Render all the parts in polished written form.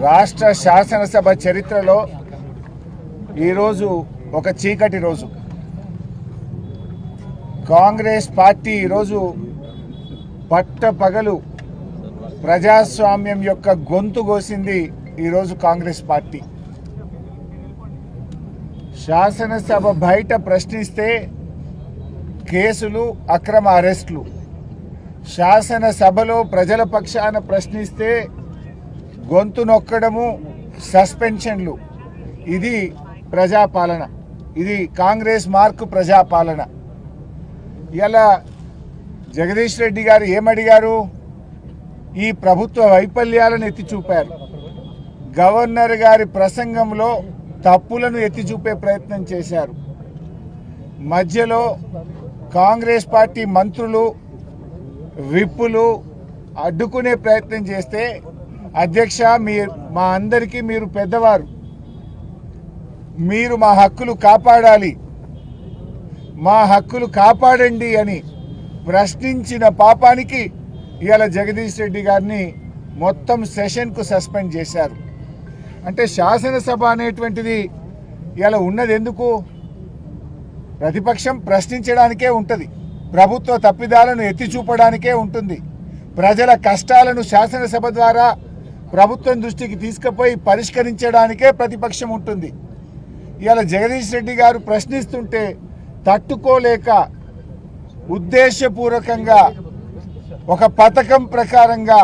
రాష్ట్ర శాసనసభ చరిత్రలో ఈరోజు ఒక చీకటి రోజు. కాంగ్రెస్ పార్టీ ఈరోజు పట్టపగలు ప్రజాస్వామ్యం యొక్క గొంతు కోసింది. ఈరోజు కాంగ్రెస్ పార్టీ శాసనసభ బయట ప్రశ్నిస్తే కేసులు, అక్రమ అరెస్టులు, శాసనసభలో ప్రజల పక్షాన ప్రశ్నిస్తే గొంతు నొక్కడము, సస్పెన్షన్లు. ఇది ప్రజాపాలన, ఇది కాంగ్రెస్ మార్కు ప్రజాపాలన. ఇలా జగదీష్ రెడ్డి గారు ఏమడిగారు? ఈ ప్రభుత్వ వైఫల్యాలను ఎత్తి చూపారు. గవర్నర్ గారి ప్రసంగంలో తప్పులను ఎత్తి చూపే ప్రయత్నం చేశారు. మధ్యలో కాంగ్రెస్ పార్టీ మంత్రులు, విప్పులు అడ్డుకునే ప్రయత్నం చేస్తే, అధ్యక్ష మా అందరికీ మీరు పెద్దవారు, మీరు మా హక్కులు కాపాడాలి, మా హక్కులు కాపాడండి అని ప్రశ్నించిన పాపానికి ఇవాళ జగదీష్ రెడ్డి గారిని మొత్తం సెషన్కు సస్పెండ్ చేశారు. అంటే శాసనసభ అనేటువంటిది ఇవాళ ఉన్నది ఎందుకు? ప్రతిపక్షం ప్రశ్నించడానికే ఉంటుంది, ప్రభుత్వ తప్పిదాలను ఎత్తి చూపడానికే ఉంటుంది, ప్రజల కష్టాలను శాసనసభ ద్వారా ప్రభుత్వం దృష్టికి తీసుకుపోయి పరిష్కరించడానికే ప్రతిపక్షం ఉంటుంది. ఇవాళ జగదీష్ రెడ్డి గారు ప్రశ్నిస్తుంటే తట్టుకోలేక ఉద్దేశపూర్వకంగా ఒక పథకం ప్రకారంగా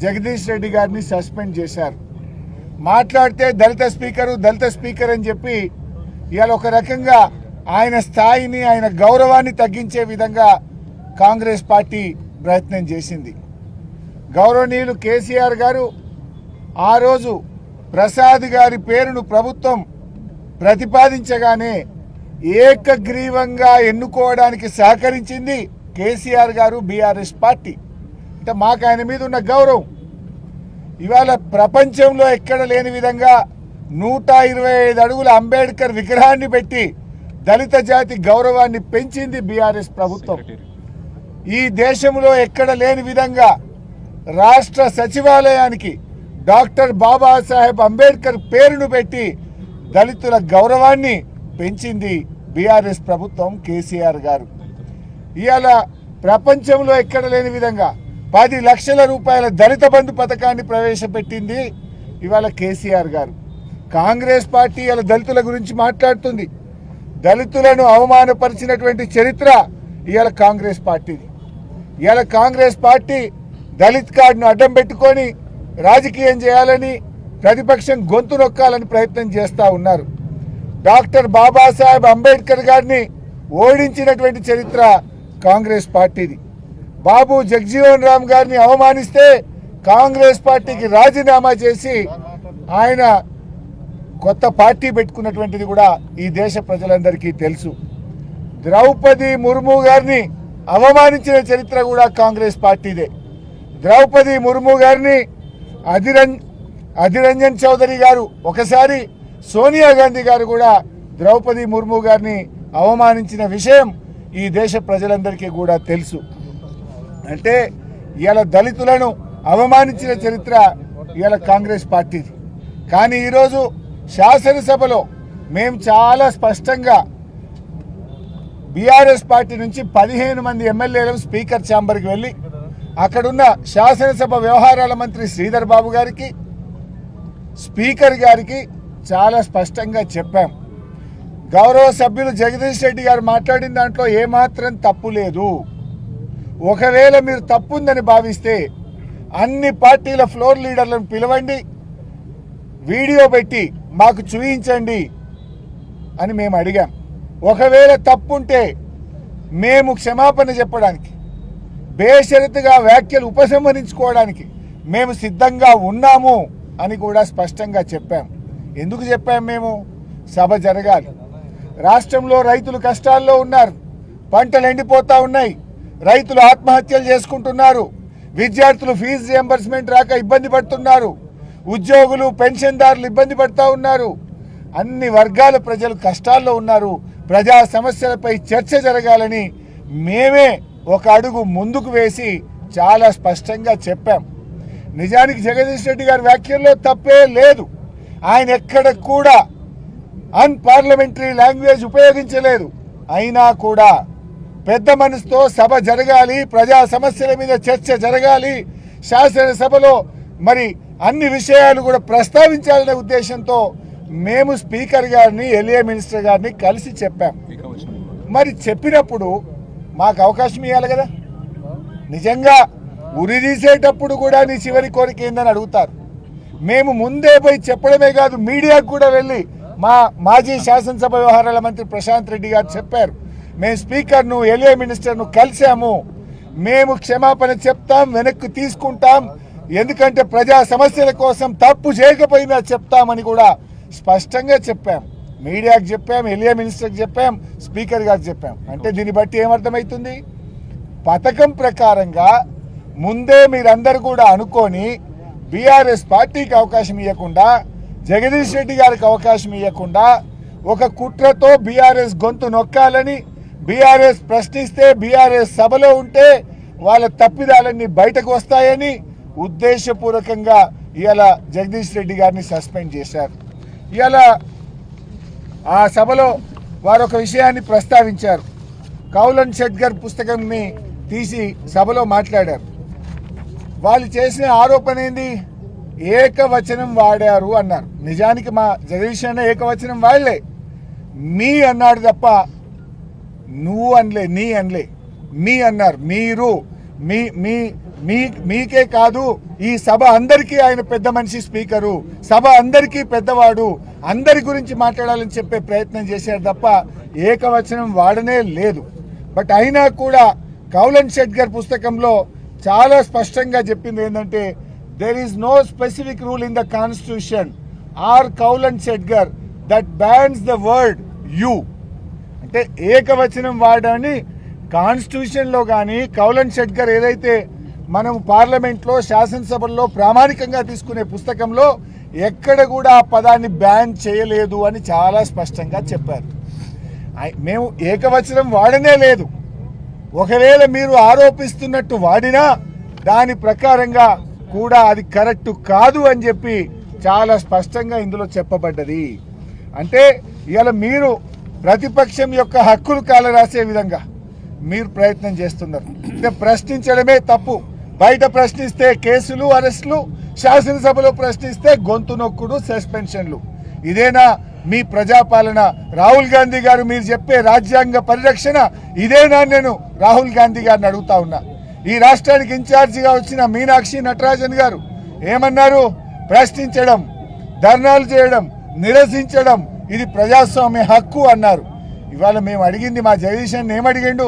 జగదీష్ రెడ్డి గారిని సస్పెండ్ చేశారు. మాట్లాడితే దళిత స్పీకర్ అని చెప్పి ఇవాళ ఒక రకంగా ఆయన స్థాయిని, ఆయన గౌరవాన్ని తగ్గించే విధంగా కాంగ్రెస్ పార్టీ ప్రయత్నం చేసింది. గౌరవనీయులు కేసీఆర్ గారు ఆ రోజు ప్రసాద్ గారి పేరును ప్రభుత్వం ప్రతిపాదించగానే ఏకగ్రీవంగా ఎన్నుకోవడానికి సహకరించింది కేసీఆర్ గారు, బీఆర్ఎస్ పార్టీ. అంటే మాకు ఆయన మీద ఉన్న గౌరవం ఇవాళ ప్రపంచంలో ఎక్కడ లేని విధంగా 125 అడుగుల అంబేద్కర్ విగ్రహాన్ని పెట్టి దళిత జాతి గౌరవాన్ని పెంచింది బీఆర్ఎస్ ప్రభుత్వం. ఈ దేశంలో ఎక్కడ లేని విధంగా రాష్ట్ర సచివాలయానికి డాక్టర్ బాబాసాహెబ్ అంబేద్కర్ పేరును పెట్టి దళితుల గౌరవాన్ని పెంచింది బీఆర్ఎస్ ప్రభుత్వం, కేసీఆర్ గారు. ఇవాళ ప్రపంచంలో ఎక్కడ లేని విధంగా 10 లక్షల రూపాయల దళిత బంధు పథకాన్ని ప్రవేశపెట్టింది ఇవాళ కేసీఆర్ గారు. కాంగ్రెస్ పార్టీ ఇవాళ దళితుల గురించి మాట్లాడుతుంది. దళితులను అవమానపరిచినటువంటి చరిత్ర ఇవాళ కాంగ్రెస్ పార్టీది. ఇవాళ కాంగ్రెస్ పార్టీ దళిత్ కార్డును అడ్డం పెట్టుకొని రాజకీయం చేయాలని, ప్రతిపక్షం గొంతు నొక్కాలని ప్రయత్నం చేస్తూ ఉన్నారు. డాక్టర్ బాబాసాహెబ్ అంబేద్కర్ గారిని ఓడించినటువంటి చరిత్ర కాంగ్రెస్ పార్టీది. బాబు జగజీవన్ రామ్ గారిని అవమానిస్తే కాంగ్రెస్ పార్టీకి రాజీనామా చేసి ఆయన కొత్త పార్టీ పెట్టుకున్నటువంటిది కూడా ఈ దేశ ప్రజలందరికీ తెలుసు. ద్రౌపది ముర్ము గారిని అవమానించిన చరిత్ర కూడా కాంగ్రెస్ పార్టీదే. ద్రౌపది ముర్ము గారిని అధిరంజన్ చౌదరి గారు, ఒకసారి సోనియా గాంధీ గారు కూడా ద్రౌపది ముర్ము గారిని అవమానించిన విషయం ఈ దేశ ప్రజలందరికీ కూడా తెలుసు. అంటే ఇవాళ దళితులను అవమానించిన చరిత్ర ఇవాళ కాంగ్రెస్ పార్టీది. కానీ ఈరోజు శాసనసభలో మేము చాలా స్పష్టంగా బీఆర్ఎస్ పార్టీ నుంచి 15 మంది ఎమ్మెల్యేలు స్పీకర్ ఛాంబర్కి వెళ్ళి అక్కడున్న శాసనసభ వ్యవహారాల మంత్రి శ్రీధర్ బాబు గారికి, స్పీకర్ గారికి చాలా స్పష్టంగా చెప్పాం. గౌరవ సభ్యులు జగదీష్ రెడ్డి గారు మాట్లాడిన దాంట్లో ఏమాత్రం తప్పు లేదు. ఒకవేళ మీరు తప్పుందని భావిస్తే అన్ని పార్టీల ఫ్లోర్ లీడర్లను పిలవండి, వీడియో పెట్టి మాకు చూపించండి అని మేము అడిగాం. ఒకవేళ తప్పుంటే మేము క్షమాపణ చెప్పడానికి, బేషరతుగా వ్యాఖ్యలు ఉపసంహరించుకోవడానికి మేము సిద్ధంగా ఉన్నాము అని కూడా స్పష్టంగా చెప్పాం. ఎందుకు చెప్పాం? మేము సభ జరగాలి. రాష్ట్రంలో రైతులు కష్టాల్లో ఉన్నారు, పంటలు ఎండిపోతా ఉన్నాయి, రైతులు ఆత్మహత్యలు చేసుకుంటున్నారు, విద్యార్థులు ఫీజు రియంబర్స్మెంట్ రాక ఇబ్బంది పడుతున్నారు, ఉద్యోగులు పెన్షన్దారులు ఇబ్బంది పడుతూ ఉన్నారు, అన్ని వర్గాల ప్రజలు కష్టాల్లో ఉన్నారు. ప్రజా సమస్యలపై చర్చ జరగాలని మేమే ఒక అడుగు ముందుకు వేసి చాలా స్పష్టంగా చెప్పాం. నిజానికి జగదీష్ రెడ్డి గారి వ్యాఖ్యల్లో తప్పే లేదు. ఆయన ఎక్కడ కూడా అన్పార్లమెంటరీ లాంగ్వేజ్ ఉపయోగించలేదు. అయినా కూడా పెద్ద మనసుతో సభ జరగాలి, ప్రజా సమస్యల మీద చర్చ జరగాలి, శాసనసభలో మరి అన్ని విషయాలు కూడా ప్రస్తావించాలనే ఉద్దేశంతో మేము స్పీకర్ గారిని, ఎల్ఏ మినిస్టర్ గారిని కలిసి చెప్పాం. మరి చెప్పినప్పుడు మాకు అవకాశం ఇవ్వాలి కదా. నిజంగా ఉరిదీసేటప్పుడు కూడా నీ చివరి కోరిక ఏందని అడుగుతారు. మేము ముందే పోయి చెప్పడమే కాదు, మీడియాకు కూడా వెళ్ళి మా మాజీ శాసనసభ వ్యవహారాల మంత్రి ప్రశాంత్ రెడ్డి గారు చెప్పారు, మేము స్పీకర్ను, ఎల్ఏ మినిస్టర్ను కలిసాము, మేము క్షమాపణ చెప్తాం, వెనక్కి తీసుకుంటాం, ఎందుకంటే ప్రజా సమస్యల కోసం తప్పు చేయకపోయినా చెప్తామని కూడా స్పష్టంగా చెప్పాం. మీడియాకు చెప్పాం, ఎల్ఏ మినిస్టర్కి చెప్పాం, స్పీకర్ గారికి చెప్పాం. అంటే దీన్ని బట్టి ఏమర్థమవుతుంది? పథకం ప్రకారంగా ముందే మీరందరూ కూడా అనుకొని బీఆర్ఎస్ పార్టీకి అవకాశం ఇవ్వకుండా, జగదీష్ రెడ్డి గారికి అవకాశం ఇవ్వకుండా ఒక కుట్రతో బీఆర్ఎస్ గొంతు నొక్కాలని, బీఆర్ఎస్ ప్రశ్నిస్తే, బీఆర్ఎస్ సభలో ఉంటే వాళ్ళ తప్పిదాలన్నీ బయటకు వస్తాయని ఉద్దేశపూర్వకంగా ఇవాళ జగదీష్ రెడ్డి గారిని సస్పెండ్ చేశారు. ఇవాళ ఆ సభలో వారు ఒక విషయాన్ని ప్రస్తావించారు. కౌలన్ షెట్గర్ పుస్తకంని తీసి సభలో మాట్లాడారు. వాళ్ళు చేసిన ఆరోపణ ఏంది? ఏకవచనం వాడారు అన్నారు. నిజానికి మా జగదీష్ అన్న ఏకవచనం వాడలే, మీ అన్నాడు తప్ప నువ్వు అనలే, నీ అనలే, మీ అన్నారు. మీరు మీ మీ మీకే కాదు, ఈ సభ అందరికీ ఆయన పెద్ద మనిషి స్పీకరు, సభ అందరికీ పెద్దవాడు, అందరి గురించి మాట్లాడాలని చెప్పే ప్రయత్నం చేశారు తప్ప ఏకవచనం వాడనే లేదు. బట్ అయినా కూడా కౌలన్ షెట్గర్ పుస్తకంలో చాలా స్పష్టంగా చెప్పింది ఏంటంటే, there is no specific rule in the constitution or Kaulan Shedgar that bans the word you. అంటే ఏకవచనం వాడని కాన్స్టిట్యూషన్లో కానీ, కౌలన్ షెట్గర్ ఏదైతే మనం పార్లమెంట్లో, శాసనసభల్లో ప్రామాణికంగా తీసుకునే పుస్తకంలో ఎక్కడ కూడా ఆ పదాన్ని బ్యాన్ చేయలేదు అని చాలా స్పష్టంగా చెప్పారు. మేము ఏకవచనం వాడనే లేదు. ఒకవేళ మీరు ఆరోపిస్తున్నట్టు వాడినా దాని ప్రకారంగా కూడా అది కరెక్ట్ కాదు అని చెప్పి చాలా స్పష్టంగా ఇందులో చెప్పబడ్డది. అంటే ఇవాళ మీరు ప్రతిపక్షం యొక్క హక్కులు కాలరాసే విధంగా మీరు ప్రయత్నం చేస్తున్నారు. అంటే ప్రశ్నించడమే తప్పు. బయట ప్రశ్నిస్తే కేసులు, అరెస్టులు, శాసనసభలో ప్రశ్నిస్తే గొంతు నొక్కుడు, సస్పెన్షన్లు. ఇదేనా మీ ప్రజాపాలన? రాహుల్ గాంధీ గారు మీరు చెప్పే రాజ్యాంగ పరిరక్షణ ఇదేనా? నేను రాహుల్ గాంధీ గారిని అడుగుతా ఉన్నా. ఈ రాష్ట్రానికి ఇన్ఛార్జిగా వచ్చిన మీనాక్షి నటరాజన్ గారు ఏమన్నారు? ప్రశ్నించడం, ధర్నాలు చేయడం, నిరసించడం ఇది ప్రజాస్వామ్య హక్కు అన్నారు. ఇవాళ మేము అడిగింది, మా జగదీశన్ ఏమడిగిండు?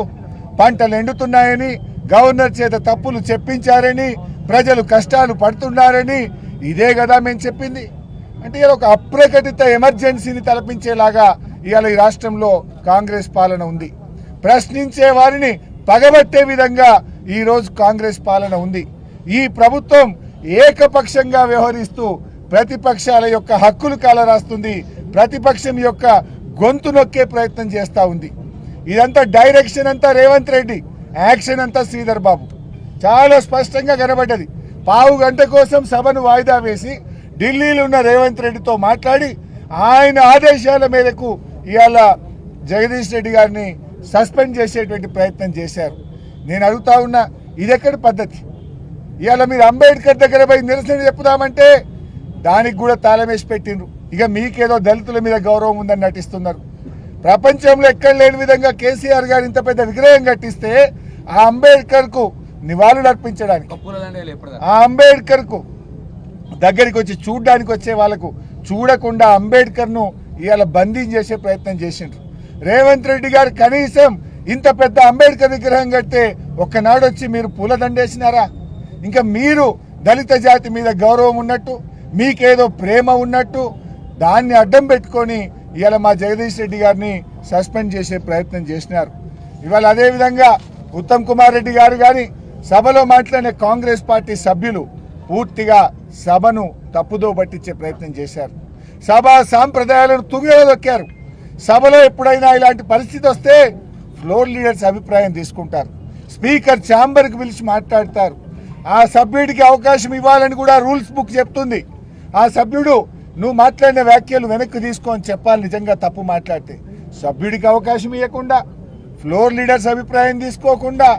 పంటలు ఎండుతున్నాయని, గవర్నర్ చేత తప్పులు చెప్పించారని, ప్రజలు కష్టాలు పడుతున్నారని, ఇదే కదా మేము చెప్పింది. అంటే ఇలా ఒక అప్రకటిత ఎమర్జెన్సీని తలపించేలాగా ఇవాళ ఈ రాష్ట్రంలో కాంగ్రెస్ పాలన ఉంది. ప్రశ్నించే వారిని పగబట్టే విధంగా ఈరోజు కాంగ్రెస్ పాలన ఉంది. ఈ ప్రభుత్వం ఏకపక్షంగా వ్యవహరిస్తూ ప్రతిపక్షాల యొక్క హక్కులు కాలరాస్తుంది, ప్రతిపక్షం యొక్క గొంతు నొక్కే ప్రయత్నం చేస్తూ ఉంది. ఇదంతా డైరెక్షన్ అంతా రేవంత్ రెడ్డి, యాక్షన్ అంతా శ్రీధర్ బాబు. చాలా స్పష్టంగా కనబడ్డది. పావు గంట కోసం సభను వాయిదా వేసి ఢిల్లీలో ఉన్న రేవంత్ రెడ్డితో మాట్లాడి ఆయన ఆదేశాల మేరకు ఇవాళ జగదీష్ రెడ్డి గారిని సస్పెండ్ చేసేటువంటి ప్రయత్నం చేశారు. నేను అడుగుతా ఉన్నా, ఇదెక్కడి పద్ధతి? ఇవాళ మీరు అంబేద్కర్ దగ్గర పోయి నిరసన చెప్పుదామంటే దానికి కూడా తాళమేసి పెట్టిండ్రు. ఇక మీకేదో దళితుల మీద గౌరవం ఉందని నటిస్తున్నారు. ప్రపంచంలో ఎక్కడ లేని విధంగా కేసీఆర్ గారు ఇంత పెద్ద విగ్రహం కట్టిస్తే ఆ అంబేద్కర్కు నివాళులు అర్పించడానికి, ఆ అంబేద్కర్కు దగ్గరికి వచ్చి చూడడానికి వచ్చే వాళ్ళకు చూడకుండా అంబేద్కర్ను ఇవాళ బందీ చేసే ప్రయత్నం చేసిండ్రు. రేవంత్ రెడ్డి గారు కనీసం ఇంత పెద్ద అంబేద్కర్ విగ్రహం కడితే ఒక్కనాడు వచ్చి మీరు పూలదండేసినారా? ఇంకా మీరు దళిత జాతి మీద గౌరవం ఉన్నట్టు, మీకేదో ప్రేమ ఉన్నట్టు దాన్ని అడ్డం పెట్టుకొని ఇవాళ మా జగదీష్ రెడ్డి గారిని సస్పెండ్ చేసే ప్రయత్నం చేసినారు. ఇవాళ అదేవిధంగా ఉత్తమ్ కుమార్ రెడ్డి గారు కానీ సభలో మాట్లాడిన కాంగ్రెస్ పార్టీ సభ్యులు పూర్తిగా సభను తప్పుదో పట్టించే ప్రయత్నం చేశారు. సభా సాంప్రదాయాలను తుంగలో దొక్కారు. సభలో ఎప్పుడైనా ఇలాంటి పరిస్థితి వస్తే ఫ్లోర్ లీడర్స్ అభిప్రాయం తీసుకుంటారు. స్పీకర్ ఛాంబర్కి పిలిచి మాట్లాడతారు. ఆ సభ్యుడికి అవకాశం ఇవ్వాలని కూడా రూల్స్ బుక్ చెప్తుంది. ఆ సభ్యుడు నువ్వు మాట్లాడిన వ్యాఖ్యలు వెనక్కి తీసుకొని చెప్పాలి. నిజంగా తప్పు మాట్లాడితే సభ్యుడికి అవకాశం ఇవ్వకుండా, ఫ్లోర్ లీడర్స్ అభిప్రాయం తీసుకోకుండా,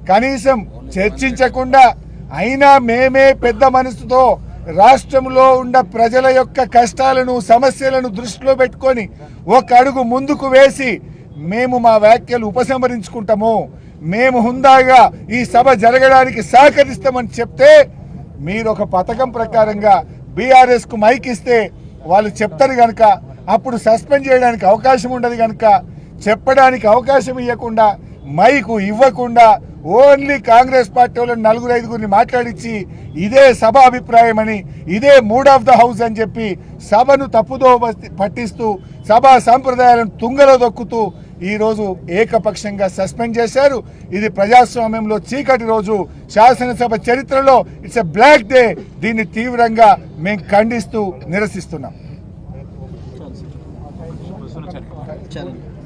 కనీసం చర్చించకుండా, అయినా మేమే పెద్ద మనసుతో రాష్ట్రంలో ఉన్న ప్రజల యొక్క కష్టాలను సమస్యలను దృష్టిలో పెట్టుకొని ఒక అడుగు ముందుకు వేసి మేము మా వ్యాఖ్యలు ఉపసంహరించుకుంటాము, మేము హుందాగా ఈ సభ జరగడానికి సహకరిస్తామని చెప్తే మీరు ఒక పథకం ప్రకారంగా బీఆర్ఎస్ కు మైక్ ఇస్తే వాళ్ళు చెప్తారు కనుక అప్పుడు సస్పెండ్ చేయడానికి అవకాశం ఉండదు కనుక చెప్పడానికి అవకాశం ఇవ్వకుండా, మైకు ఇవ్వకుండా ఓన్లీ కాంగ్రెస్ పార్టీ వాళ్ళని 4-5 మాట్లాడించి ఇదే సభ అభిప్రాయం అని, ఇదే మూడ్ ఆఫ్ ద హౌస్ అని చెప్పి సభను తప్పుదో పట్టిస్తూ సభా సాంప్రదాయాలను తుంగలో దొక్కుతూ ఈరోజు ఏకపక్షంగా సస్పెండ్ చేశారు. ఇది ప్రజాస్వామ్యంలో చీకటి రోజు, శాసనసభ చరిత్రలో ఇట్స్ ఎ బ్లాక్ డే. దీన్ని తీవ్రంగా మేము ఖండిస్తూ నిరసిస్తున్నాం.